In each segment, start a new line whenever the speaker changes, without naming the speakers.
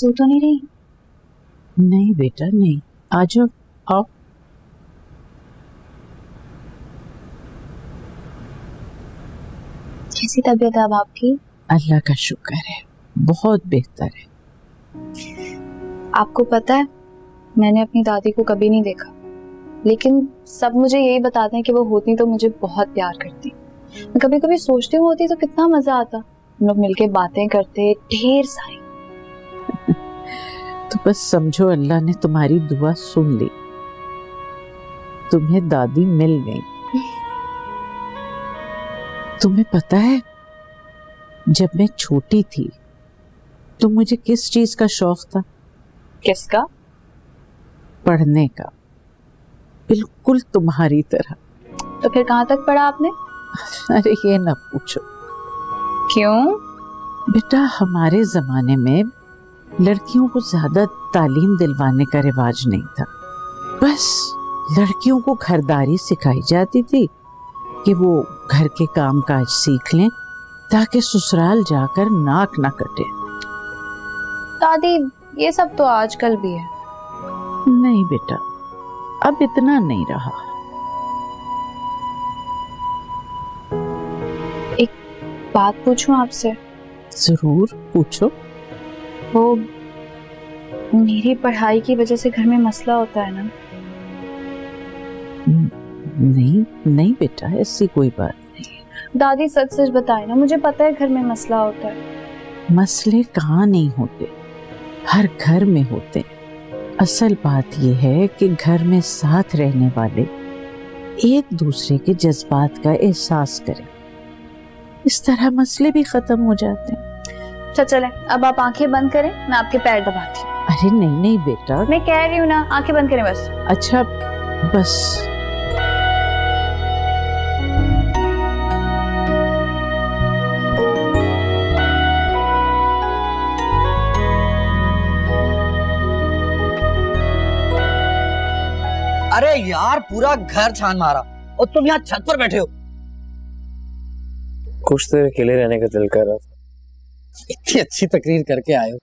सो तो नहीं रही?
नहीं बेटा नहीं, आ जाओ, आओ।
कैसी तबीयत है अब आपकी?
अल्लाह का शुक्र है, बहुत बेहतर है।
आपको पता है, मैंने अपनी दादी को कभी नहीं देखा, लेकिन सब मुझे यही बताते हैं कि वो होती तो मुझे बहुत प्यार करती। मैं कभी कभी सोचती हूँ होती तो कितना मजा आता, हम लोग मिलके बातें करते ढेर सारी।
तो बस समझो अल्लाह ने तुम्हारी दुआ सुन ली, तुम्हें दादी मिल गई। तुम्हें पता है, जब मैं छोटी थी तो मुझे किस चीज का शौक था?
किसका?
पढ़ने का, बिल्कुल तुम्हारी तरह।
तो फिर कहाँ तक पढ़ा आपने?
अरे ये ना पूछो।
क्यों?
बेटा हमारे जमाने में लड़कियों को ज्यादा तालीम दिलवाने का रिवाज नहीं था। बस लड़कियों को घरदारी सिखाई जाती थी कि वो घर के काम काज सीख लें ताकि ससुराल जाकर नाक ना कटे।
दादी ये सब तो आजकल भी है।
नहीं बेटा, अब इतना नहीं रहा।
एक बात पूछूं आपसे?
जरूर पूछो।
वो मेरी पढ़ाई की वजह से घर में मसला होता है ना?
नहीं नहीं बेटा, ऐसी कोई बात नहीं।
दादी सच सच बताए ना, मुझे पता है घर में मसला होता है।
मसले कहाँ नहीं होते, हर घर में होते। असल बात यह है कि घर में साथ रहने वाले एक दूसरे के जज्बात का एहसास करें, इस तरह मसले भी खत्म हो जाते हैं।
अच्छा चले, अब आप आंखें बंद करें, मैं आपके पैर दबाती हूँ।
अरे नहीं नहीं बेटा,
मैं कह रही हूँ ना, आंखें बंद करें बस।
अच्छा बस।
अरे यार, पूरा घर छान मारा और तुम यहाँ छत पर बैठे हो।
कुछ देर अकेले रहने का दिल कर रहा था।
इतनी अच्छी तकरीर करके आए हो,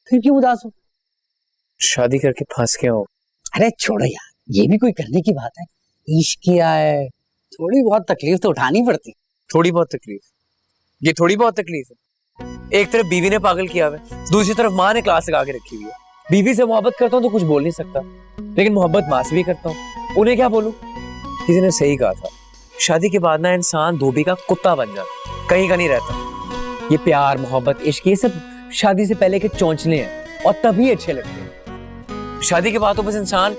फिर क्यों उदास हो?
शादी करके फंस गया हूँ।
अरे छोड़ो यार, ये भी कोई करने की बात है? इश्क किया है, थोड़ी बहुत तकलीफ तो उठानी पड़ती।
थोड़ी बहुत तकलीफ? ये थोड़ी बहुत तकलीफ है? एक तरफ बीवी ने पागल किया है, दूसरी तरफ माँ ने क्लास लगा के रखी हुई है। बीवी से मोहब्बत करता हूँ तो कुछ बोल नहीं सकता, लेकिन मोहब्बत माँ से भी करता हूँ, उन्हें क्या बोलूं? किसी ने सही कहा था, शादी के बाद ना इंसान धोबी का कुत्ता बन जाता, कहीं का नहीं रहता। ये प्यार मोहब्बत इश्क ये सब शादी से पहले के चौंचले हैं और तभी अच्छे लगते हैं। शादी के बाद तो बस इंसान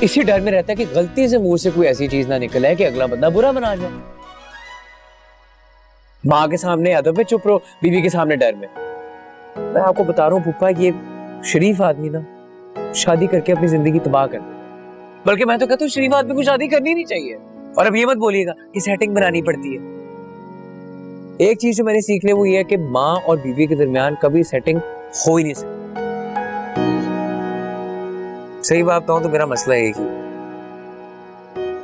इसी डर में रहता है कि गलती से मुंह से कोई ऐसी चीज ना निकल आए कि अगला बंदा बुरा बना जाए। माँ के सामने अदब में चुप रहो, बीवी के सामने डर में। मैं आपको बता रहा हूँ पुप्पा, ये शरीफ आदमी ना शादी करके अपनी जिंदगी तबाह कर दे। बल्कि मैं तो कहता हूँ शरीफ आदमी को शादी करनी नहीं चाहिए। और अब ये मत बोलिएगा कि सेटिंग बनानी पड़ती है। एक चीज जो मैंने सीख ली वो ये है कि माँ और बीवी के दरमियान कभी सेटिंग हो ही नहीं सकती। सही बात बताऊं तो मेरा मसला एक ही,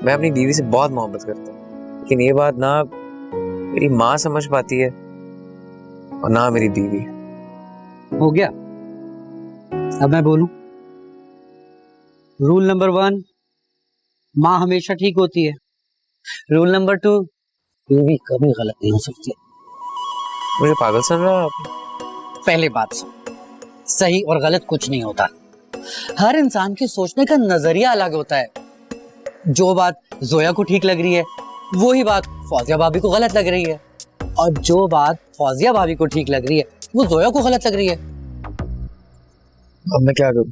मैं अपनी बीवी से बहुत मोहब्बत करता हूँ, लेकिन ये बात ना मेरी माँ समझ पाती है और ना मेरी बीवी।
हो गया, अब मैं बोलूं। रूल नंबर 1, माँ हमेशा ठीक होती है। रूल नंबर 2, बीवी कभी गलत नहीं हो सकती।
मुझे पागल समझ रहा है आप?
पहले बात सुन, सही और गलत कुछ नहीं होता। हर इंसान के सोचने का नजरिया अलग होता है। जो बात जोया को ठीक लग रही है वही बात फौजिया भाभी को गलत लग रही है, और जो बात फौजिया भाभी को ठीक लग रही है वो जोया को गलत लग रही है।
अब मैं क्या करूं?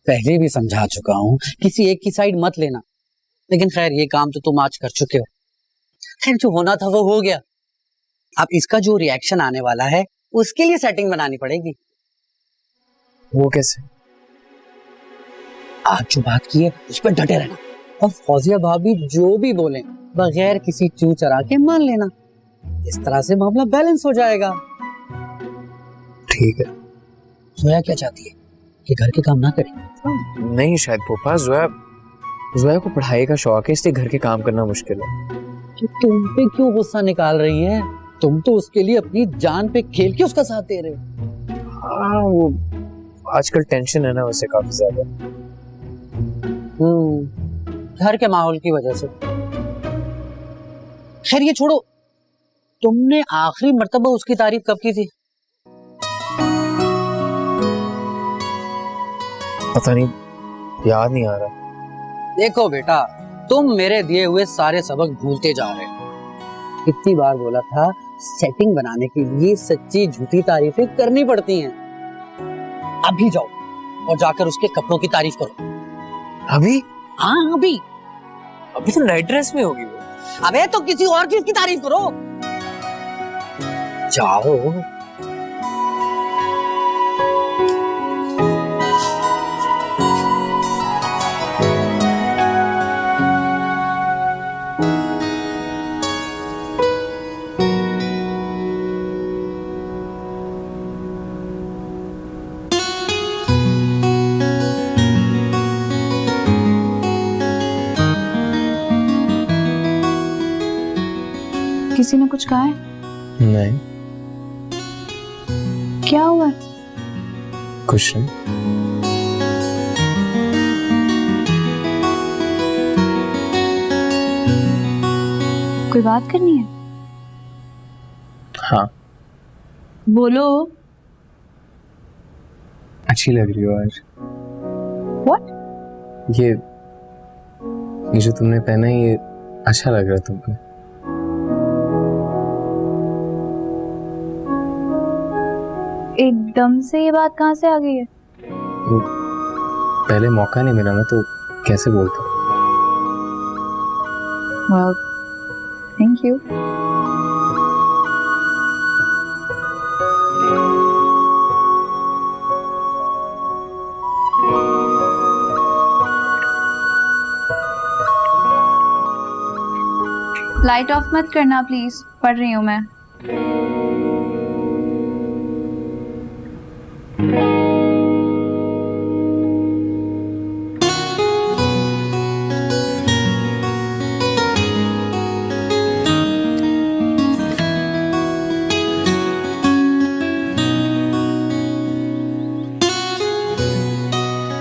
पहले भी समझा चुका हूं, किसी एक की साइड मत लेना, लेकिन खैर ये काम तो तुम आज कर चुके हो। खैर जो होना था वो हो गया। अब इसका जो रिएक्शन आने वाला है उसके लिए सेटिंग बनानी पड़ेगी।
वो कैसे?
आज जो बात की है उस पर डटे रहना, और फौजिया भाभी जो भी बोले बगैर किसी चू चरा के मान लेना। इस तरह से मामला बैलेंस हो जाएगा।
ठीक है।
जोया क्या चाहती है कि घर के काम ना करे?
नहीं शायद पोपा, जोया को पढ़ाई का शौक है, इसलिए घर के काम करना मुश्किल है।
तो तुम पे क्यों गुस्सा निकाल रही है? तुम तो उसके लिए अपनी जान पे खेल के उसका साथ दे रहे हो।
हाँ वो आजकल टेंशन है ना वैसे काफी ज्यादा।
घर के माहौल की वजह से। खैर ये छोड़ो, तुमने आखिरी मर्तबा उसकी तारीफ कब की थी?
पता नहीं, याद नहीं आ रहा।
देखो बेटा, तुम मेरे दिए हुए सारे सबक भूलते जा रहे हो। कितनी बार बोला था, सेटिंग बनाने के लिए सच्ची झूठी तारीफें करनी पड़ती हैं। अभी जाओ और जाकर उसके कपड़ों की तारीफ करो।
अभी?
हाँ अभी।
अभी तो नाइट ड्रेस में होगी वो।
अबे तो किसी और चीज की तारीफ करो। जाओ।
किसी ने कुछ कहा है?
नहीं।
क्या हुआ?
कुछ नहीं।
कोई बात करनी है?
हाँ।
बोलो।
अच्छी लग रही हो आज।
What?
ये जो तुमने पहना है ये अच्छा लग रहा है तुमको।
एकदम से ये बात कहाँ से आ गई है?
पहले मौका नहीं मिला ना तो कैसे बोलता।
Well, thank you. Light of मत करना प्लीज, पढ़ रही हूँ मैं।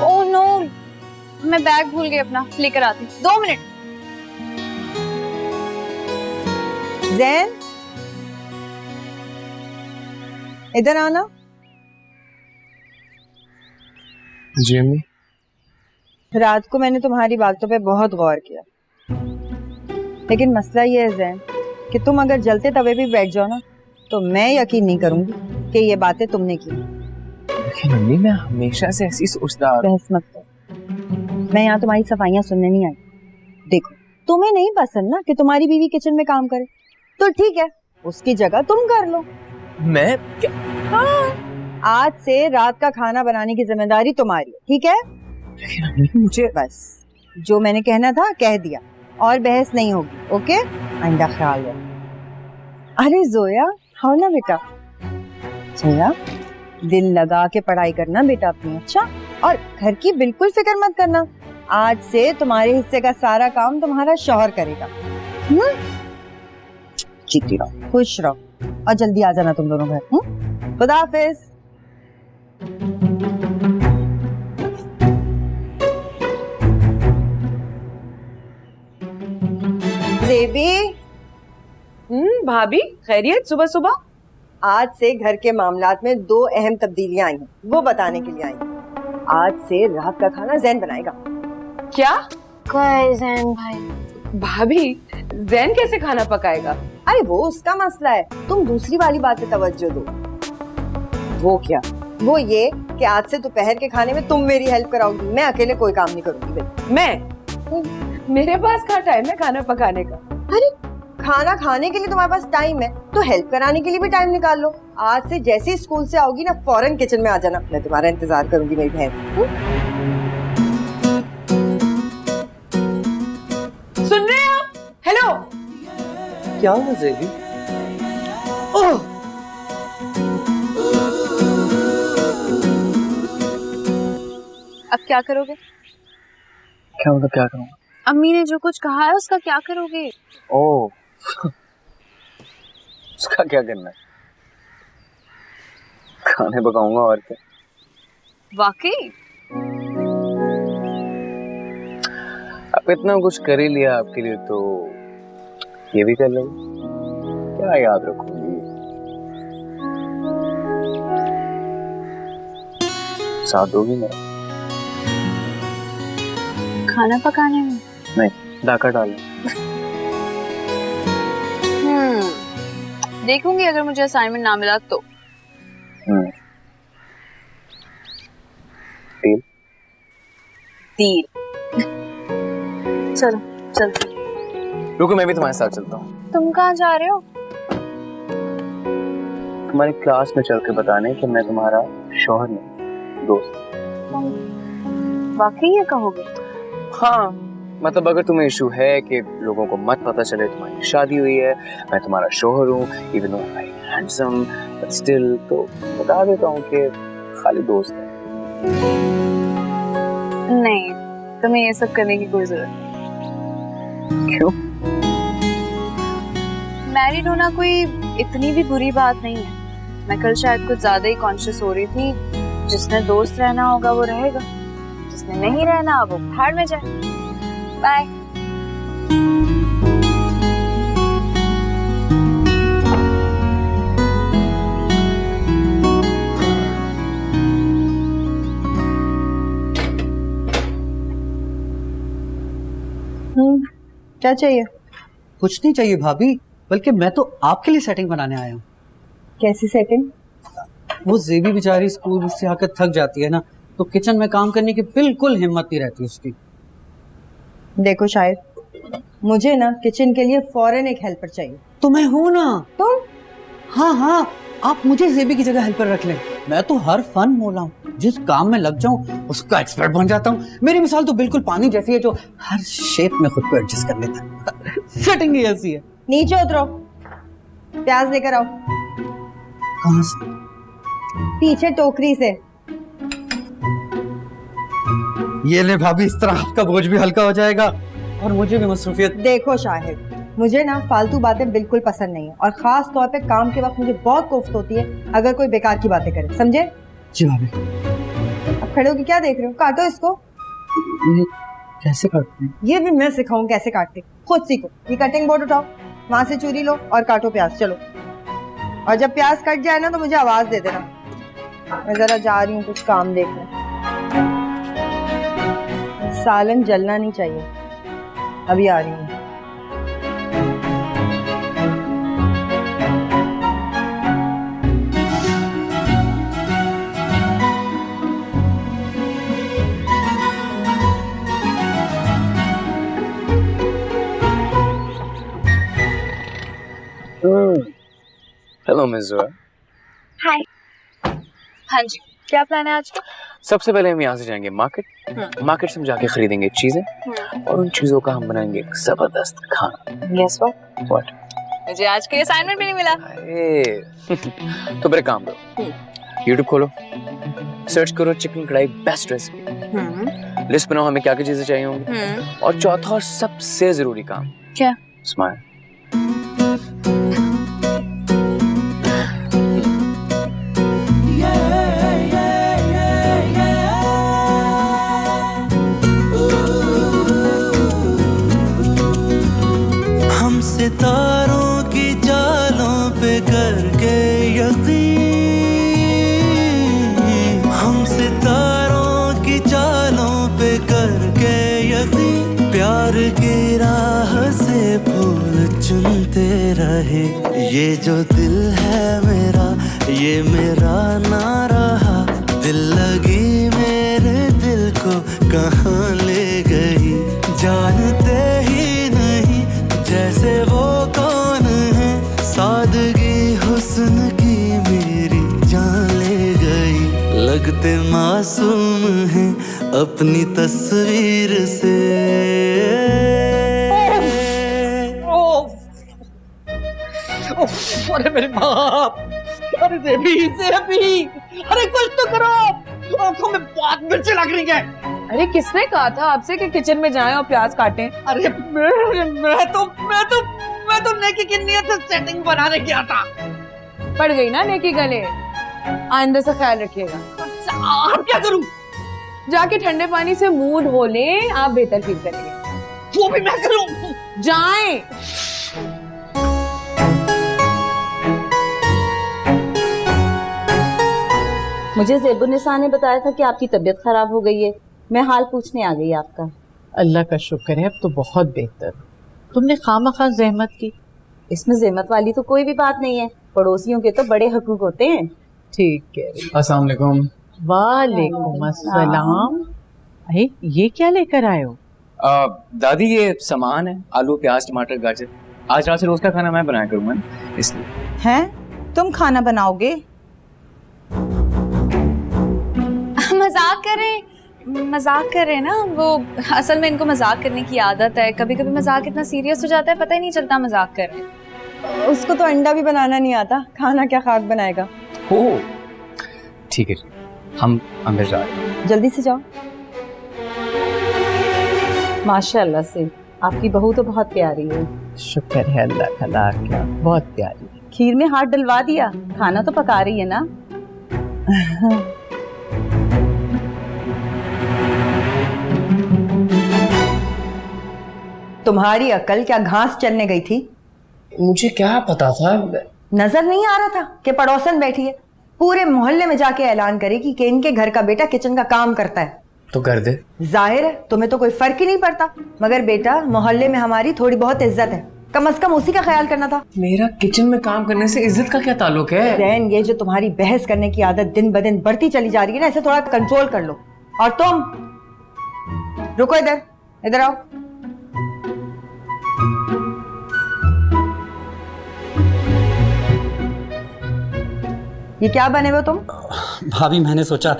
ओह नो, मैं बैग भूल गई अपना, लेकर आती हूँ। 2 मिनट।
ज़ैन, इधर आना।
जी अम्मी।
रात को मैंने तुम्हारी बातों पे बहुत गौर किया, लेकिन मसला ये है ज़ैन कि तुम अगर जलते तवे पे बैठ जाओ ना तो मैं यकीन नहीं करूंगी कि ये बातें तुमने की।
लेकिन अम्मी मैं हमेशा से ऐसी सोचता।
बहस मत कर, मैं यहाँ तुम्हारी सफाइयाँ सुनने नहीं आई। देखो, तुम्हें नहीं पसंद ना कि तुम्हारी बीवी किचन में काम करे, तो ठीक है, उसकी जगह तुम कर लो।
मैं क्या?
हाँ, आज से रात का खाना बनाने की जिम्मेदारी तुम्हारी है, ठीक है?
लेकिन अम्मी मुझे
बस जो मैंने कहना था कह दिया, और बहस नहीं होगी, ओके? आइंदा ख्याल रखो। अरे जोया, हाँ ना बेटा, जोया दिल लगा के पढ़ाई करना बेटा अपनी, अच्छा? और घर की बिल्कुल फिक्र मत करना, आज से तुम्हारे हिस्से का सारा काम तुम्हारा शौहर करेगा। जीती रहो, खुश रहो, और जल्दी आ जाना तुम दोनों घर। खुदा हाफिज। बेबी।
भाभी खैरियत? सुबह सुबह
आज से घर के मामलात में 2 अहम तब्दीलियां आई हैं, वो बताने के लिए आई हैं। आज से रात का खाना ज़ैन बनाएगा।
क्या?
ज़ैन भाई।
भाभी ज़ैन कैसे खाना पकाएगा?
अरे वो उसका मसला है, तुम दूसरी वाली बात पे तवज्जो दो।
वो क्या?
वो ये कि आज से दोपहर के खाने में तुम मेरी हेल्प कराओगी, मैं अकेले कोई काम नहीं करूंगी भाई।
मैं? मेरे पास कहाँ टाइम है खाना पकाने का?
अरे खाना खाने के लिए तुम्हारे पास टाइम है तो हेल्प कराने के लिए भी टाइम निकाल लो। आज से जैसे ही स्कूल से आओगी ना फौरन किचन में आ जाना, मैं तुम्हारा इंतजार करूंगी मेरी बहन।
सुन रहे हैं आप? हेलो।
क्या हुआ ज़ेबी?
ओह,
अब क्या करोगे?
क्या मतलब क्या करूँगा?
अम्मी ने जो कुछ कहा है उसका क्या करोगे?
ओह उसका क्या करना है? खाने पकाऊंगा और क्या।
वाकई?
अब इतना कुछ कर ही लिया आपके लिए तो ये भी कर लेंगे। क्या याद रखूंगी? साथ दोगी ना?
खाना पकाने में?
नहीं, डाका डाल।
देखूंगी अगर मुझे असाइनमेंट ना मिला तो।
डील?
डील। चलो चलते।
रुको, मैं भी तुम्हारे साथ चलता हूँ।
तुम कहाँ जा रहे हो?
तुम्हारी क्लास में चल के बताने कि मैं तुम्हारा शौहर नहीं, दोस्त।
वाकई ये कहोगे?
हाँ, मतलब अगर तुम्हें इशू है कि लोगों को मत पता चले तुम्हारी शादी हुई है, मैं तुम्हारा शौहर हूँ, even though I'm handsome, but still, तो बता देता हूँ कि खाली दोस्त है।
नहीं, तुम्हें ये सब करने की कोई जरूरत नहीं।
क्यों?
मैरिड होना कोई इतनी भी बुरी बात नहीं है। मैं कल शायद कुछ ज्यादा ही कॉन्शियस हो रही थी। जिसने दोस्त रहना होगा वो रहेगा, जिसने नहीं रहना वो भाड़ में जाए। बाय।
क्या चाहिए?
कुछ नहीं चाहिए भाभी, बल्कि मैं तो आपके लिए सेटिंग बनाने आया हूँ।
कैसी सेटिंग?
वो जेबी बेचारी स्कूल से आकर थक जाती है ना, तो किचन में काम करने की बिल्कुल हिम्मत नहीं रहती उसकी।
देखो शायद मुझे ना किचन के लिए फौरन एक हेल्पर चाहिए।
तो मैं हूँ ना।
तुम?
हाँ हाँ, आप मुझे जेबी की जगह हेल्पर रख लें। मैं तो हर फन मोला हूँ, जिस काम में लग जाऊँ उसका एक्सपर्ट बन जाता हूँ। मेरी मिसाल तो बिल्कुल पानी जैसी है जो हर शेप में खुद को एडजस्ट कर लेता है। सेटिंग ही ऐसी है।
नीचे उतरो, प्याज लेकर आओ।
कहाँ से?
पीछे टोकरी से।
ये ले भाभी, इस तरह आपका बोझ भी हल्का हो जाएगा और मुझे भी मसरूफियत।
देखो शाहिद, मुझे ना फालतू बातें बिल्कुल पसंद नहीं है और खास तौर पे काम के वक्त मुझे बहुत कोफ्त होती है अगर कोई बेकार की बातें करे, समझे?
जी भाभी।
अब खड़े होकर क्या देख रहे हो? काटो इसको।
ये कैसे काटते हैं?
ये भी मैं सिखाऊं कैसे काटते, खुद सीखो। ये कटिंग बोर्ड उठाओ, वहां से चूरी लो और काटो प्याज। चलो, और जब प्याज कट जाए ना तो मुझे आवाज दे देना। मैं जरा जा रही हूँ कुछ काम देखने। सालन जलना नहीं चाहिए। अभी आ रही हूँ।
Hello miss Zoya.
हाय। हाँ जी, क्या प्लान है आज का?
सबसे पहले हम यहाँ से जाएंगे मार्केट। मार्केट से हम जाके खरीदेंगे चीजें और उन चीजों का हम बनाएंगे एक जबरदस्त खाना।
Guess what?
What?
मुझे आज के लिए असाइनमेंट भी नहीं मिला।
तो मेरे काम करो, YouTube खोलो, सर्च करो चिकन कढ़ाई बेस्ट रेसिपी, लिस्ट बनाओ हमें क्या क्या चीजें चाहिए होंगी, और चौथा और सबसे जरूरी काम
क्या?
स्माइल।
सितारों की चालों पे करके यकीन, हम सितारों की चालों पे करके यकीन, प्यार की राह से फूल चुनते रहे। ये जो दिल है मेरा, ये मेरा ना रहा, दिल लगी मेरे दिल को कहाँ ले गई, जानते ही नहीं जैसे वो कौन है, सादगी हुस्न की मेरी जान ले गई, लगते मासूम हैं अपनी तस्वीर से।
अरे मेरे बाप, अरे जेबी, अरे कुछ तो करो, आंखों में बहुत मिर्ची लग रही है।
अरे किसने कहा था आपसे कि किचन में जाएं और प्याज काटें?
अरे मैं तो नेकी की नियत से सेटिंग बनाने गया था।
पड़ गई ना नेकी गले। आइंदा से ख्याल रखिएगा। आप क्या करूं? जाके ठंडे पानी से मुंह धो लें, आप बेहतर फील करेंगे। वो भी मैं करूं? जाएं।
मुझे ज़ेबुन्निसा ने बताया था कि आपकी तबीयत खराब हो गई है। मैं हाल पूछने आ गई आपका।
अल्लाह का शुक्र है, अब तो बहुत बेहतर। तुमने खामखा जहमत की।
इसमें जहमत वाली तो कोई भी बात नहीं है, पड़ोसियों के तो बड़े हकूक होते हैं।
ठीक है।
अस्सलाम वालेकुम।
वालेकुम अस्सलाम। अरे ये क्या लेकर आए हो?
दादी ये सामान है, आलू प्याज टमाटर गाजर। आज रात से रोज का खाना मैं बनाया करूंगा ना, इसलिए।
हैं? तुम खाना बनाओगे?
मजाक कर रहे हैं ना वो। असल में इनको मजाक करने की आदत है, कभी कभी मजाक इतना सीरियस हो जाता है पता ही नहीं चलता मजाक कर रहे हैं।
उसको तो अंडा भी बनाना नहीं आता, खाना क्या खाक बनाएगा।
ओह ठीक है, हम अंदर जा रहे हैं।
जल्दी से जाओ। माशाल्लाह से आपकी बहू तो बहुत प्यारी है।
शुक्र है अल्लाह का लाख लाख, बहुत प्यारी।
खीर में हाथ डलवा दिया, खाना तो पका रही है ना। तुम्हारी अकल क्या घास चरने गई थी?
मुझे क्या पता था।
नजर नहीं आ रहा था कि पड़ोसन बैठी है, पूरे मोहल्ले में जाके ऐलान करेगी कि इनके घर का बेटा किचन का काम करता है।
तो कर दे।
जाहिर है तुम्हें तो कोई फर्क ही नहीं पड़ता, मगर बेटा मोहल्ले में हमारी थोड़ी बहुत इज्जत है, कम से कम उसी का ख्याल करना था।
मेरा किचन में काम करने से इज्जत का क्या ताल्लुक है?
रैन, ये जो तुम्हारी बहस करने की आदत दिन ब दिन बढ़ती चली जा रही है ना, इसे थोड़ा कंट्रोल कर लो। और तुम रुको, इधर आओ। ये क्या बने हो तुम?
भाभी मैंने सोचा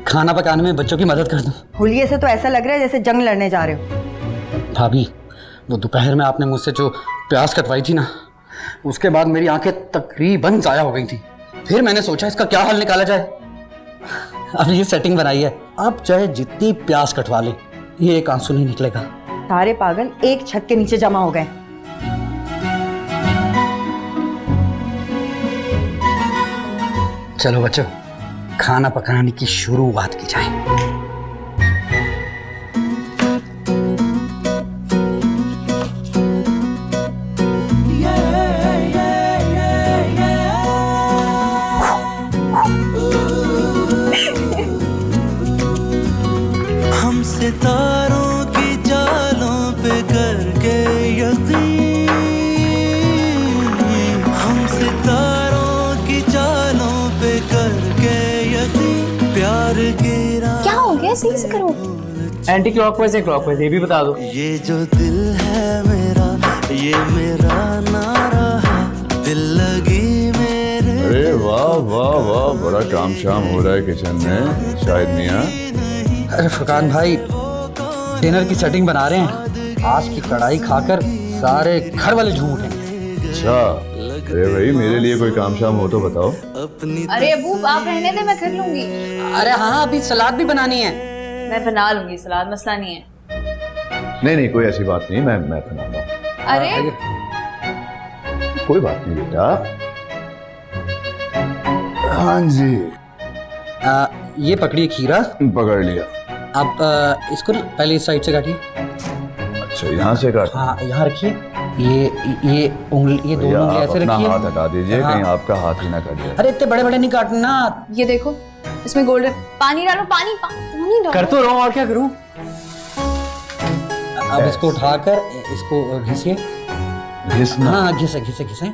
खाना पकाने में बच्चों की मदद कर दूं। हुलिये
से तो ऐसा लग रहा है जैसे जंग लड़ने जा रहे हो।
भाभी वो दोपहर में आपने मुझसे जो प्याज कटवाई थी ना, उसके बाद मेरी आंखें तकरीबन जाया हो गई थी। फिर मैंने सोचा इसका क्या हल निकाला जाए। अब ये सेटिंग बनाई है, अब चाहे जितनी प्याज कटवा ले ये एक आंसू नहीं निकलेगा।
सारे पागल एक छत के नीचे जमा हो गए।
चलो बच्चों, खाना पकाने की शुरुआत की जाए।
हम सितारों की चालों पे करके यकीन, हम सितारों की चालों पे करके यकीन, प्यार गिरा।
क्या हो गया? सही से करो।
एंटी क्लॉकवाइज है क्लॉकवाइज, ये भी बता दो।
ये जो दिल है मेरा, ये मेरा ना रहा, दिल लगी मेरे।
अरे वाह वाह वाह, बड़ा काम शाम हो रहा है किचन में शाहिद मियां।
अरे फुरकान भाई डिनर की सेटिंग बना रहे हैं। आज की कढ़ाई खाकर सारे घर वाले झूम उठेंगे।
अच्छा, अरे भाई मेरे लिए कोई काम शाम हो तो बताओ।
अरे अबू आप रहने दे, मैं कर लूंगी।
अरे हाँ, अभी सलाद भी बनानी है।
मैं बना लूंगी सलाद, मसला नहीं है।
नहीं नहीं कोई ऐसी बात नहीं, मैं बनाता हूँ।
अरे
कोई बात नहीं बेटा। हाँ जी।
ये पकड़िए खीरा।
पकड़ लिया।
अब इसको पहले इस साइड से काटिए।
अच्छा यहाँ से काट।
हाँ यहाँ रखिए। ये उंगली, ये दोनों उंगली ऐसे रखिए।
हाथ हटा दीजिए। हाँ। कहीं आपका हाथ ही ना कट जाए।
अरे इतने बड़े बड़े नहीं काटना।
ये देखो इसमें गोल्डन पानी डालो, पानी डालो।
कर तो रहा हूँ, और क्या करूँ।
अब इसको उठाकर इसको घिसिए।
घिसना?
हाँ घिसे घिसे घिसे।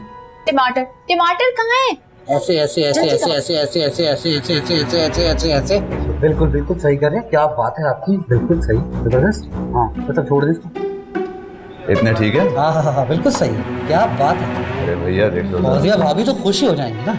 टमाटर टमाटर कहाँ है?
ऐसे ऐसे ऐसे ऐसे ऐसे ऐसे ऐसे ऐसे ऐसे ऐसे ऐसे ऐसे ऐसे ऐसे। बिल्कुल बिल्कुल सही कर रहे हैं। क्या बात है आपकी, बिल्कुल सही, जबरदस्त। हाँ मतलब छोड़ दे इसको।
इतना ठीक है?
हाँ हाँ हाँ बिल्कुल सही, क्या बात है।
अरे भैया देख लो।
भाभी तो खुशी हो जाएंगी ना।